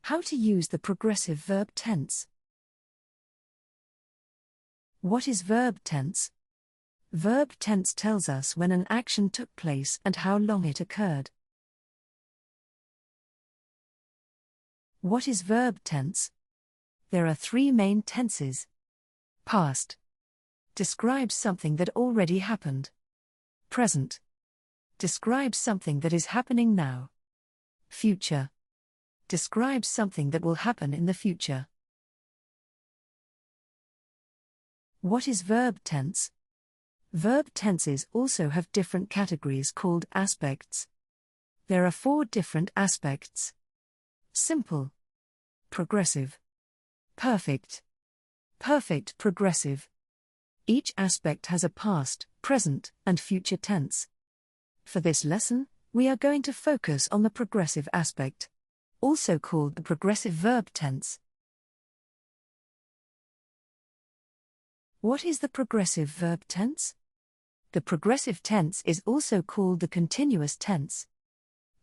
How to use the progressive verb tense. What is verb tense? Verb tense tells us when an action took place and how long it occurred. What is verb tense? There are three main tenses. Past describes something that already happened. Present describes something that is happening now. Future describes something that will happen in the future. What is verb tense? Verb tenses also have different categories called aspects. There are 4 different aspects: simple, progressive, perfect, perfect progressive. Each aspect has a past, present, and future tense. For this lesson, we are going to focus on the progressive aspect, also called the progressive verb tense. What is the progressive verb tense? The progressive tense is also called the continuous tense.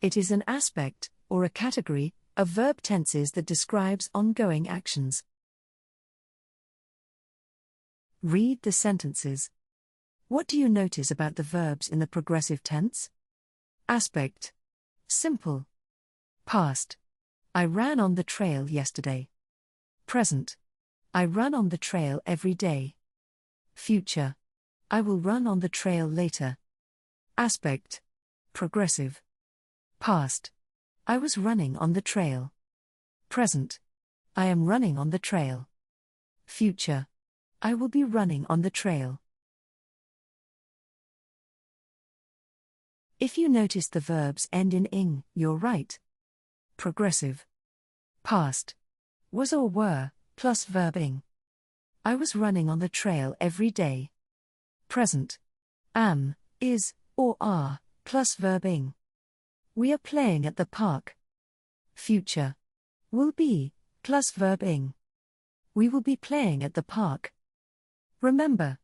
It is an aspect, or a category, of verb tenses that describes ongoing actions. Read the sentences. What do you notice about the verbs in the progressive tense? Aspect: simple. Past: I ran on the trail yesterday. Present: I run on the trail every day. Future: I will run on the trail later. Aspect: progressive. Past: I was running on the trail. Present: I am running on the trail. Future: I will be running on the trail. If you notice the verbs end in ing, you're right. Progressive. Past: was or were, plus verb ing. I was running on the trail every day. Present: am, is, or are, plus verb ing. We are playing at the park. Future: will be, plus verb ing. We will be playing at the park. Remember,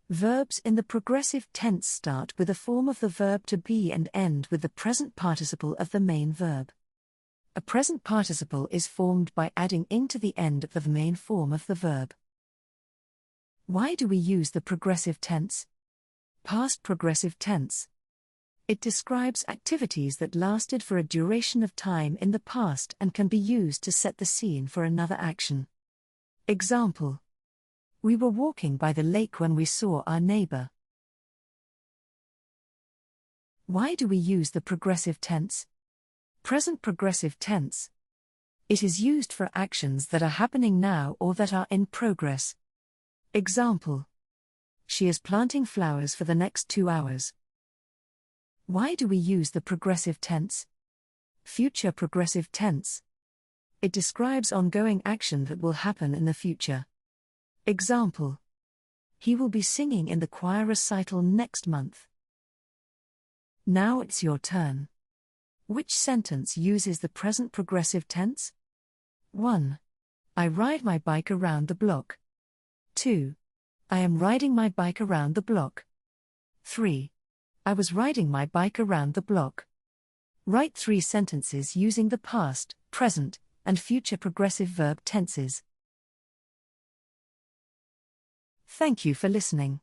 verbs in the progressive tense start with a form of the verb to be and end with the present participle of the main verb. A present participle is formed by adding ing to the end of the main form of the verb. Why do we use the progressive tense? Past progressive tense. It describes activities that lasted for a duration of time in the past and can be used to set the scene for another action. Example: we were walking by the lake when we saw our neighbor. Why do we use the progressive tense? Present progressive tense. It is used for actions that are happening now or that are in progress. Example: she is planting flowers for the next 2 hours. Why do we use the progressive tense? Future progressive tense. It describes ongoing action that will happen in the future. Example: he will be singing in the choir recital next month. Now it's your turn. Which sentence uses the present progressive tense? 1. I ride my bike around the block. 2. I am riding my bike around the block. 3. I was riding my bike around the block. Write 3 sentences using the past, present, and future progressive verb tenses. Thank you for listening.